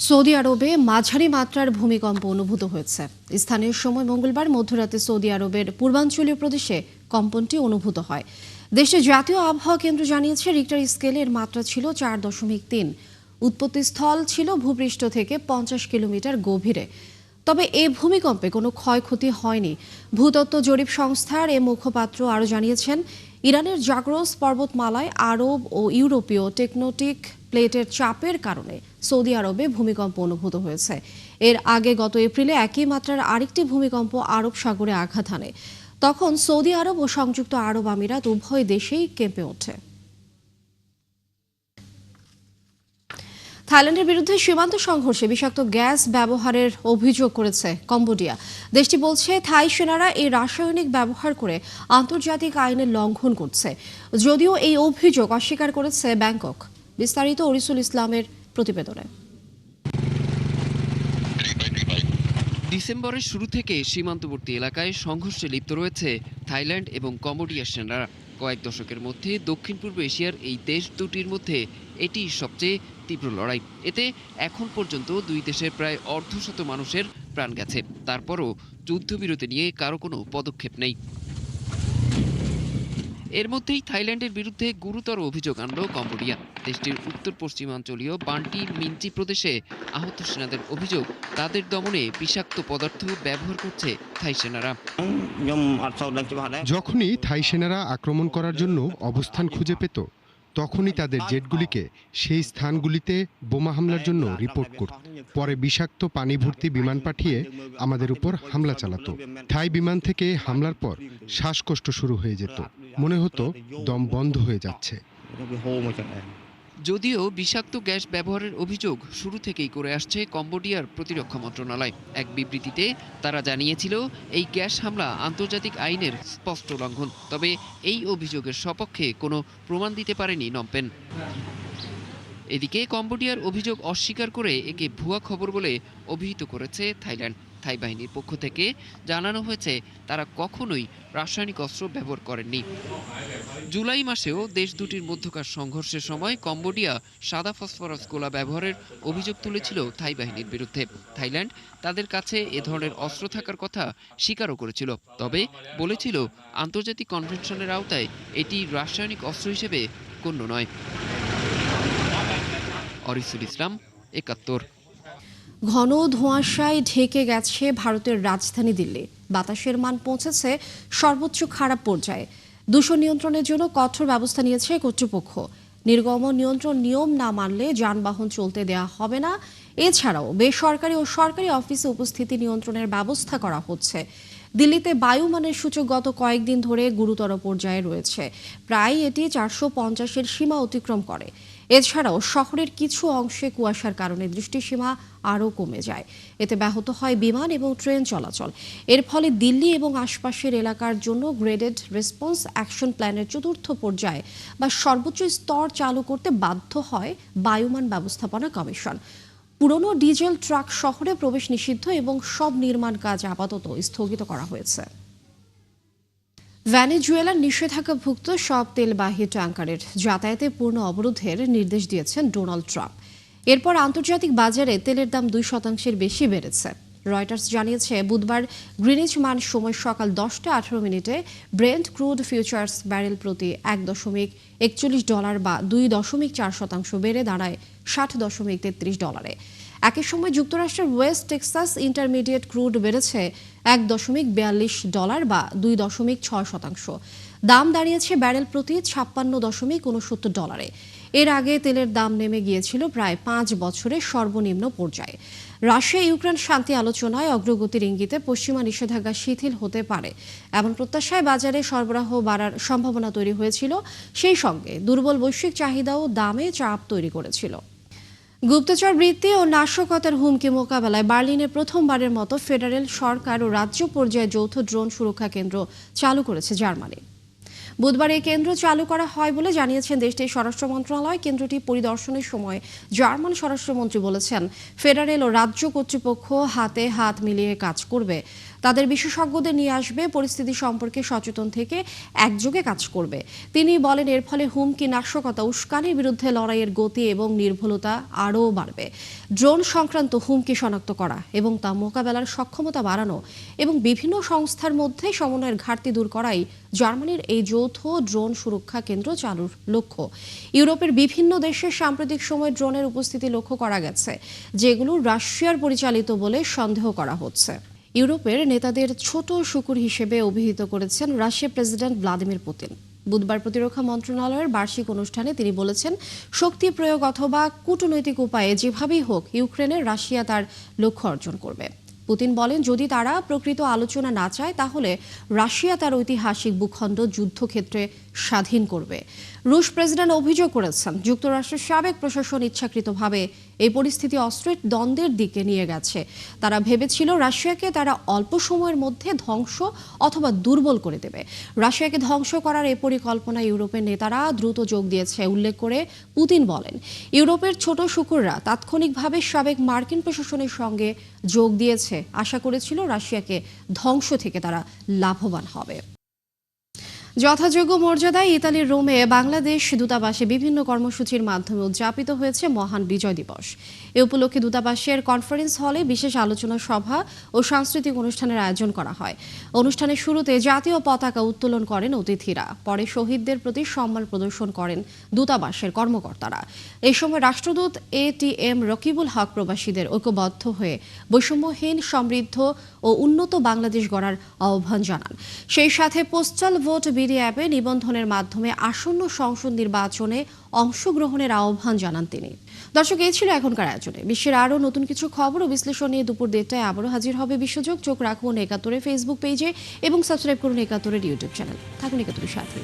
Saudi আরবে মাঝারি মাত্রার ভূমিকম্প অনুভূত হয়েছে। স্থানীয় সময় মঙ্গলবার মধ্যরাতে সৌদি আরবের পূর্বাঞ্চলীয় প্রদেশে কম্পনটি অনুভূত হয়। দেশের জাতীয় আবহাওয়া কেন্দ্র জানিয়েছে রিক্টার স্কেলের মাত্রা ছিল 4.3। উৎপত্তিস্থল ছিল ভূপৃষ্ঠ থেকে 50 কিলোমিটার গভীরে। তবে এ ভূমিকম্পে কোনো ক্ষয়ক্ষতি হয়নি। ভূতত্ত্ব জরিপ সংস্থার এ মুখপাত্র আরও জানিয়েছেন, ইরানের জাগ্রস পর্বতমালায় আরব ও ইউরোপীয় টেকটোনিক প্লেটের চাপের কারণে সৌদি আরবে ভূমিকম্প অনুভূত হয়েছে। এর আগে গত এপ্রিলে একই মাত্রার আরেকটি ভূমিকম্প আরব সাগরে আঘাত হানে। তখন সৌদি আরব ও সংযুক্ত আরব আমিরাত উভয় দেশেই কেঁপে ওঠে। থাইল্যান্ডের বিরুদ্ধে সীমান্ত সংঘর্ষে বিষাক্ত গ্যাস ব্যবহারের অভিযোগ করেছে কম্বোডিয়া। দেশটি বলছে থাই সেনারা এই রাসায়নিক ব্যবহার করে আন্তর্জাতিক আইনের লঙ্ঘন করছে। যদিও এই অভিযোগ অস্বীকার করেছে ব্যাংকক। বিস্তারিত অরিসুল ইসলামের প্রতিবেদনে। ডিসেম্বরের শুরু থেকে সীমান্তবর্তী এলাকায় সংঘর্ষে লিপ্ত রয়েছে থাইল্যান্ড এবং কম্বোডিয়ার সেনারা। কয়েক দশকের মধ্যে দক্ষিণ পূর্ব এশিয়ার এই দেশ দুটির মধ্যে এটি সবচেয়ে তীব্র লড়াই। এতে এখন পর্যন্ত দুই দেশের প্রায় অর্ধশত মানুষের প্রাণ গেছে। তারপরও যুদ্ধবিরতি নিয়ে কারো কোনো পদক্ষেপ নেই। এর মধ্যেই থাইল্যান্ডের বিরুদ্ধে গুরুতর অভিযোগ আনল কম্বোডিয়া। দেশটির উত্তর পশ্চিমাঞ্চলীয় বান্টি মিঞ্চি প্রদেশে আহত সেনাদের অভিযোগ, তাদের দমনে বিষাক্ত পদার্থ ব্যবহার করছে থাই সেনারা। যখনই থাই সেনারা আক্রমণ করার জন্য অবস্থান খুঁজে পেত, তখনই তাদের জেটগুলিকে সেই স্থানগুলিতে বোমা হামলার জন্য রিপোর্ট করত। পরে বিষাক্ত পানি ভর্তি বিমান পাঠিয়ে আমাদের উপর হামলা চালাতো। থাই বিমান থেকে হামলার পর শ্বাসকষ্ট শুরু হয়ে যেত, মনে হতো দম বন্ধ হয়ে যাচ্ছে। যদিও বিষাক্ত গ্যাস ব্যবহারের অভিযোগ শুরু থেকেই করে আসছে কম্বোডিয়ার প্রতিরক্ষা মন্ত্রণালয়। এক বিবৃতিতে তারা জানিয়েছিল, এই গ্যাস হামলা আন্তর্জাতিক আইনের স্পষ্ট লঙ্ঘন। তবে এই অভিযোগের সপক্ষে কোনো প্রমাণ দিতে পারেনি নমপেন। এদিকে কম্বোডিয়ার অভিযোগ অস্বীকার করে একে ভুয়া খবর বলে অভিহিত করেছে থাইল্যান্ড। থাই বাহিনীর পক্ষ থেকে জানানো হয়েছে, তারা কখনোই রাসায়নিক অস্ত্র ব্যবহার করেননি। জুলাই মাসেও দেশ দুটির মধ্যকার সংঘর্ষের সময় কম্বোডিয়া সাদা ফসফরাস গোলা ব্যবহারের অভিযোগ তুলেছিল থাই বাহিনীর বিরুদ্ধে। থাইল্যান্ড তাদের কাছে এ ধরনের অস্ত্র থাকার কথা স্বীকারও করেছিল, তবে বলেছিল আন্তর্জাতিক কনভেনশনের আওতায় এটি রাসায়নিক অস্ত্র হিসেবে গণ্য নয়। অরিসুল ইসলাম, ৭১। ঘন ধোঁয়াশায় ঢেকে গেছে ভারতের রাজধানী দিল্লি। বাতাসের মান পৌঁছেছে সর্বোচ্চ খারাপ পর্যায়ে। দূষণ নিয়ন্ত্রণের জন্য কঠোর ব্যবস্থা নিয়েছে কর্তৃপক্ষ। নির্গমন নিয়ন্ত্রণ নিয়ম না মানলে যানবাহন চলতে দেওয়া হবে না। এছাড়াও বেসরকারি ও সরকারি অফিসে উপস্থিতি নিয়ন্ত্রণের ব্যবস্থা করা হচ্ছে। দিল্লিতে বায়ুমানের সূচক গত কয়েকদিন ধরে গুরুতর পর্যায়ে রয়েছে। প্রায় এটি 450-এর সীমা অতিক্রম করে। এছাড়াও শহরের কিছু অংশে কুয়াশার কারণে দৃষ্টিসীমা আরও কমে যায়। এতে ব্যাহত হয় বিমান এবং ট্রেন চলাচল। এর ফলে দিল্লি এবং আশপাশের এলাকার জন্য গ্রেডেড রেসপন্স অ্যাকশন প্ল্যানের চতুর্থ পর্যায়ে বা সর্বোচ্চ স্তর চালু করতে বাধ্য হয় বায়ুমান ব্যবস্থাপনা কমিশন। পুরনো ডিজেল ট্রাক শহরে প্রবেশ নিষিদ্ধ এবং সব নির্মাণ কাজ আপাতত স্থগিত করা হয়েছে। ভেনেজুয়েলার নিষেধাজ্ঞাভুক্ত সব তেলবাহী ট্যাঙ্কারের যাতায়াতে পূর্ণ অবরোধের নির্দেশ দিয়েছেন ডোনাল্ড ট্রাম্প। এরপর আন্তর্জাতিক বাজারে তেলের দাম 2% বেশি বেড়েছে। রয়টার্স জানিয়েছে, বুধবার গ্রিনিচ মান সময় সকাল 10:18 ব্রেন্ট ক্রুড ফিউচার্স ব্যারেল প্রতি $1.41 বা 2.4% বেড়ে দাঁড়ায় $60.33। একই সময় যুক্তরাষ্ট্রের ওয়েস্ট টেক্সাস ইন্টারমিডিয়েট ক্রুড বেড়েছে $1.42 বা 2.6%। দাম দাঁড়িয়েছে ব্যারেল প্রতি $56.69। এর আগে তেলের দাম নেমে গিয়েছিল প্রায় 5 বছরের সর্বনিম্ন পর্যায়ে। রাশিয়া ইউক্রেন শান্তি আলোচনায় অগ্রগতির ইঙ্গিতে পশ্চিমা নিষেধাজ্ঞা শিথিল হতে পারে এমন প্রত্যাশায় বাজারে সরবরাহ বাড়ার সম্ভাবনা তৈরি হয়েছিল। সেই সঙ্গে দুর্বল বৈশ্বিক চাহিদাও দামে চাপ তৈরি করেছিল। গুপ্তচর বৃত্তি ও নাশকতার হুমকি মোকাবেলায় বার্লিনে প্রথমবারের মতো ফেডারেল সরকার ও রাজ্য পর্যায়ে যৌথ ড্রোন সুরক্ষা কেন্দ্র চালু করেছে জার্মানি। বুধবার এই কেন্দ্র চালু করা হয় বলে জানিয়েছেন দেশটির স্বরাষ্ট্র মন্ত্রণালয়। কেন্দ্রটি পরিদর্শনের সময় জার্মান স্বরাষ্ট্রমন্ত্রী বলেছেন, ফেডারেল ও রাজ্য কর্তৃপক্ষ হাতে হাত মিলিয়ে কাজ করবে। তাদের বিশেষজ্ঞদের নিয়ে আসবে, পরিস্থিতি সম্পর্কে সচেতন থেকে একযোগে কাজ করবে। তিনি বলেন, এর ফলে হুমকি, নাশকতা, উস্কানির বিরুদ্ধে লড়াইয়ের গতি এবং নির্ভুলতা আরও বাড়বে। ড্রোন সংক্রান্ত হুমকি শনাক্ত করা এবং তা মোকাবেলার সক্ষমতা বাড়ানো এবং বিভিন্ন সংস্থার মধ্যে সমন্বয়ের ঘাটতি দূর করাই জার্মানির এই যৌথ ড্রোন সুরক্ষা কেন্দ্র চালুর লক্ষ্য। ইউরোপের বিভিন্ন দেশে সাম্প্রতিক সময়ে ড্রোনের উপস্থিতি লক্ষ্য করা গেছে, যেগুলো রাশিয়ার পরিচালিত বলে সন্দেহ করা হচ্ছে। ইউরোপের নেতাদের ছোট শুকুর হিসেবে অভিহিত করেছেন রাশিয়ার প্রেসিডেন্ট ভ্লাদিমির পুতিন। বুধবার প্রতিরক্ষা মন্ত্রণালয়ের বার্ষিক অনুষ্ঠানে তিনি বলেছেন, শক্তি প্রয়োগ অথবা কূটনৈতিক উপায়ে যেভাবেই হোক ইউক্রেনে রাশিয়া তার লক্ষ্য অর্জন করবে। পুতিন বলেন, যদি তারা প্রকৃত আলোচনা না চায় তাহলে রাশিয়া তার ঐতিহাসিক ভূখণ্ড যুদ্ধক্ষেত্রে স্বাধীন করবে। রুশ প্রেসিডেন্ট অভিযোগ করেছেন, যুক্তরাষ্ট্রের সাবেক প্রশাসন ইচ্ছাকৃতভাবে এই পরিস্থিতি অস্ত্রের দ্বন্দ্বের দিকে নিয়ে গেছে। তারা ভেবেছিল রাশিয়াকে তারা অল্প সময়ের মধ্যে ধ্বংস অথবা দুর্বল করে দেবে। রাশিয়াকে ধ্বংস করার এই পরিকল্পনা ইউরোপের নেতারা দ্রুত যোগ দিয়েছে উল্লেখ করে পুতিন বলেন, ইউরোপের ছোট শুকুররা তাৎক্ষণিকভাবে সাবেক মার্কিন প্রশাসনের সঙ্গে যোগ দিয়েছে, আশা করেছিল রাশিয়াকে ধ্বংস থেকে তারা লাভবান হবে। যথাযোগ্য মর্যাদায় ইতালির রোমে বাংলাদেশ দূতাবাসে বিভিন্ন কর্মসূচির মাধ্যমে উদযাপিত হয়েছে মহান বিজয় দিবস। এ উপলক্ষে দূতাবাসের কনফারেন্স হলে বিশেষ আলোচনা সভা ও সাংস্কৃতিক অনুষ্ঠানের আয়োজন করা হয়। অনুষ্ঠানের শুরুতে জাতীয় পতাকা উত্তোলন করেন অতিথিরা, পরে শহীদদের প্রতি সম্মান প্রদর্শন করেন দূতাবাসের কর্মকর্তারা। এই সময় রাষ্ট্রদূত ATM রকিবুল হক প্রবাসীদের ঐক্যবদ্ধ হয়ে বৈষম্যহীন, সমৃদ্ধ ও উন্নত বাংলাদেশ গড়ার আহ্বান জানান। সেই সাথে পোস্টাল ভোট বিডি অ্যাপে নিবন্ধনের মাধ্যমে আসন্ন সংসদ নির্বাচনে অংশগ্রহণের আহ্বান জানান তিনি। দর্শক, এই ছিল এখনকার আয়োজনে। বিশ্বের আরও নতুন কিছু খবর ও বিশ্লেষণ নিয়ে দুপুর 1টায় আবারও হাজির হবে বিশ্বযোগ। চোখ রাখুন ৭১ ফেসবুক পেজে এবং সাবস্ক্রাইব করুন ৭১ ইউটিউব চ্যানেল। থাকুন ৭১ সাথে।